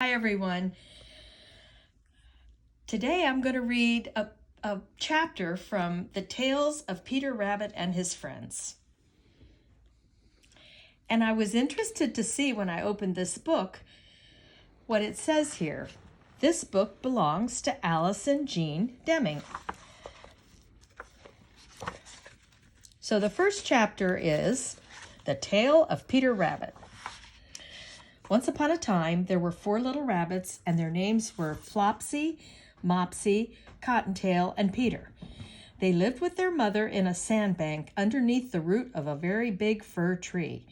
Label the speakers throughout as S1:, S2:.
S1: Hi everyone. Today I'm going to read a chapter from The Tales of Peter Rabbit and His Friends. And I was interested to see when I opened this book what it says here. This book belongs to Allison Jean Deming. So the first chapter is The Tale of Peter Rabbit. Once upon a time, there were 4 little rabbits, and their names were Flopsy, Mopsy, Cottontail, and Peter. They lived with their mother in a sandbank underneath the root of a very big fir tree.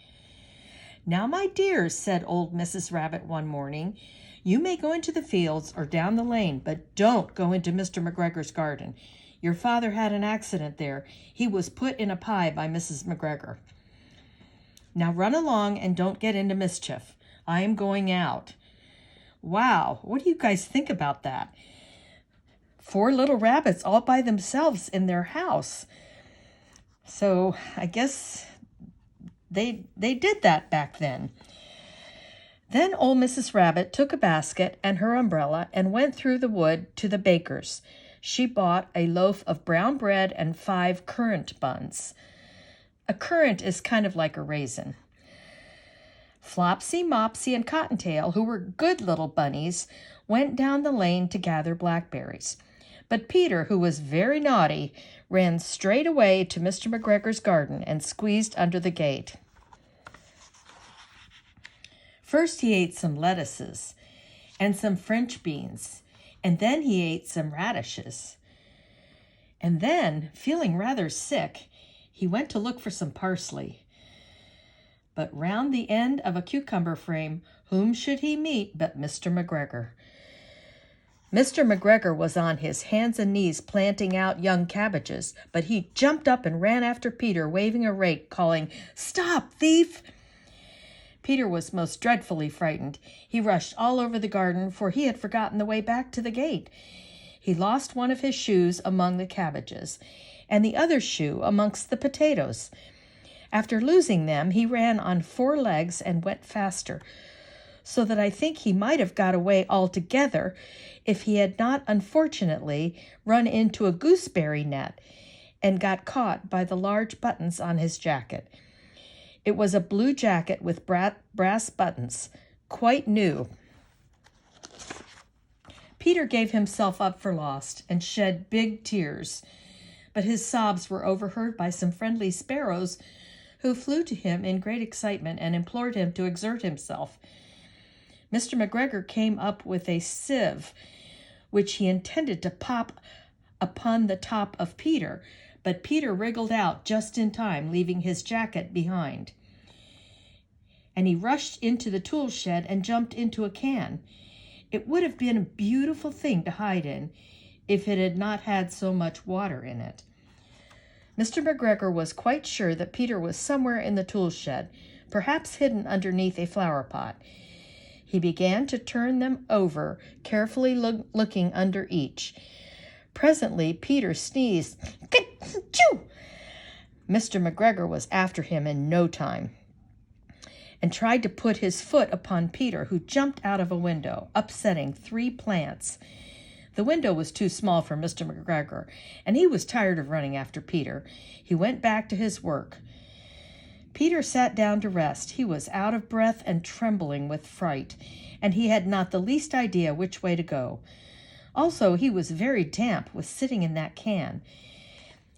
S1: "Now, my dears," said old Mrs. Rabbit one morning, "you may go into the fields or down the lane, but don't go into Mr. McGregor's garden. Your father had an accident there. He was put in a pie by Mrs. McGregor. Now run along and don't get into mischief. I am going out." Wow, what do you guys think about that? 4 little rabbits all by themselves in their house. So I guess they did that back then. Then old Mrs. Rabbit took a basket and her umbrella and went through the wood to the baker's. She bought a loaf of brown bread and 5 currant buns. A currant is kind of like a raisin. Flopsy, Mopsy, and Cottontail, who were good little bunnies, went down the lane to gather blackberries. But Peter, who was very naughty, ran straight away to Mr. McGregor's garden and squeezed under the gate. First he ate some lettuces and some French beans, and then he ate some radishes. And then, feeling rather sick, he went to look for some parsley. But round the end of a cucumber frame, whom should he meet but Mr. McGregor? Mr. McGregor was on his hands and knees planting out young cabbages, but he jumped up and ran after Peter, waving a rake, calling, "Stop, thief!" Peter was most dreadfully frightened. He rushed all over the garden, for he had forgotten the way back to the gate. He lost one of his shoes among the cabbages, and the other shoe amongst the potatoes. After losing them, he ran on 4 legs and went faster, so that I think he might have got away altogether if he had not unfortunately run into a gooseberry net and got caught by the large buttons on his jacket. It was a blue jacket with brass buttons, quite new. Peter gave himself up for lost and shed big tears, but his sobs were overheard by some friendly sparrows who flew to him in great excitement and implored him to exert himself. Mr. McGregor came up with a sieve, which he intended to pop upon the top of Peter, but Peter wriggled out just in time, leaving his jacket behind. And he rushed into the tool shed and jumped into a can. It would have been a beautiful thing to hide in if it had not had so much water in it. Mr. McGregor was quite sure that Peter was somewhere in the tool shed, perhaps hidden underneath a flower pot. He began to turn them over, carefully looking under each. Presently, Peter sneezed. "Ker-choo!" Mr. McGregor was after him in no time and tried to put his foot upon Peter, who jumped out of a window, upsetting 3 plants. The window was too small for Mr. McGregor, and he was tired of running after Peter. He went back to his work. Peter sat down to rest. He was out of breath and trembling with fright, and he had not the least idea which way to go. Also, he was very damp with sitting in that can.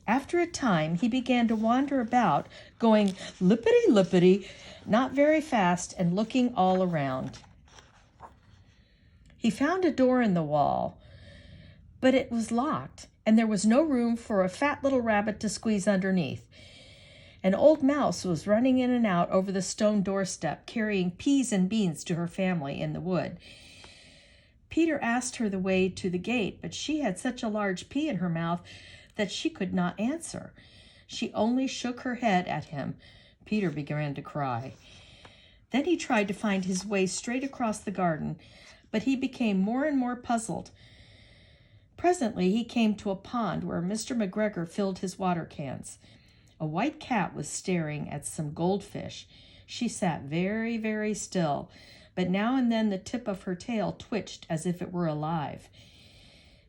S1: After a time, he began to wander about, going lippity-lippity, not very fast, and looking all around. He found a door in the wall, but it was locked, and there was no room for a fat little rabbit to squeeze underneath. An old mouse was running in and out over the stone doorstep, carrying peas and beans to her family in the wood. Peter asked her the way to the gate, but she had such a large pea in her mouth that she could not answer. She only shook her head at him. Peter began to cry. Then he tried to find his way straight across the garden, but he became more and more puzzled. Presently he came to a pond where Mr. McGregor filled his water cans. A white cat was staring at some goldfish. She sat very, very still, but now and then the tip of her tail twitched as if it were alive.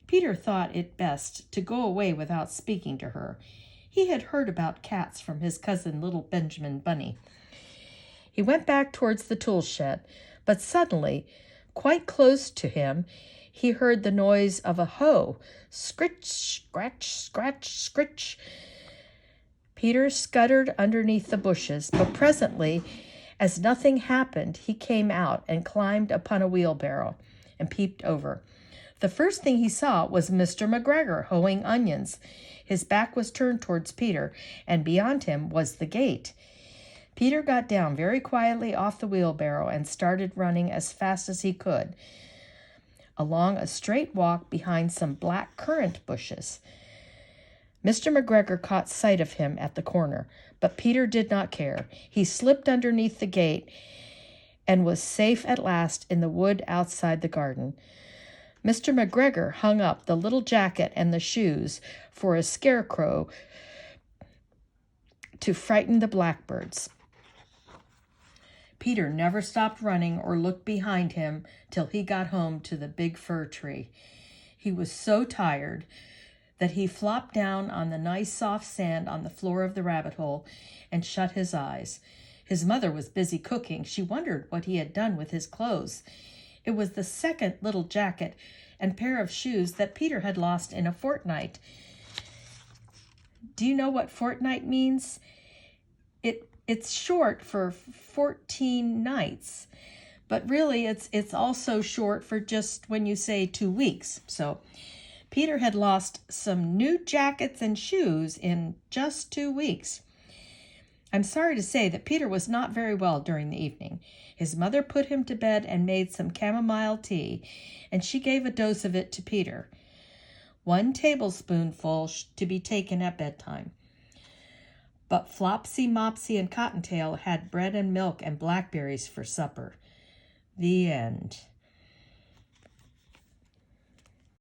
S1: Peter thought it best to go away without speaking to her. He had heard about cats from his cousin little Benjamin Bunny. He went back towards the tool shed, but suddenly, quite close to him, he heard the noise of a hoe. Scritch, scratch, scratch, scritch. Peter scuttered underneath the bushes, but presently, as nothing happened, he came out and climbed upon a wheelbarrow and peeped over. The first thing he saw was Mr. McGregor hoeing onions. His back was turned towards Peter, and beyond him was the gate. Peter got down very quietly off the wheelbarrow and started running as fast as he could along a straight walk behind some black currant bushes. Mr. McGregor caught sight of him at the corner, but Peter did not care. He slipped underneath the gate and was safe at last in the wood outside the garden. Mr. McGregor hung up the little jacket and the shoes for a scarecrow to frighten the blackbirds. Peter never stopped running or looked behind him till he got home to the big fir tree. He was so tired that he flopped down on the nice soft sand on the floor of the rabbit hole and shut his eyes. His mother was busy cooking. She wondered what he had done with his clothes. It was the second little jacket and pair of shoes that Peter had lost in a fortnight. Do you know what fortnight means? It's short for 14 nights, but really it's also short for just when you say 2 weeks. So Peter had lost some new jackets and shoes in just 2 weeks. I'm sorry to say that Peter was not very well during the evening. His mother put him to bed and made some chamomile tea, and she gave a dose of it to Peter. 1 tablespoonful to be taken at bedtime. But Flopsy, Mopsy, and Cottontail had bread and milk and blackberries for supper. The end.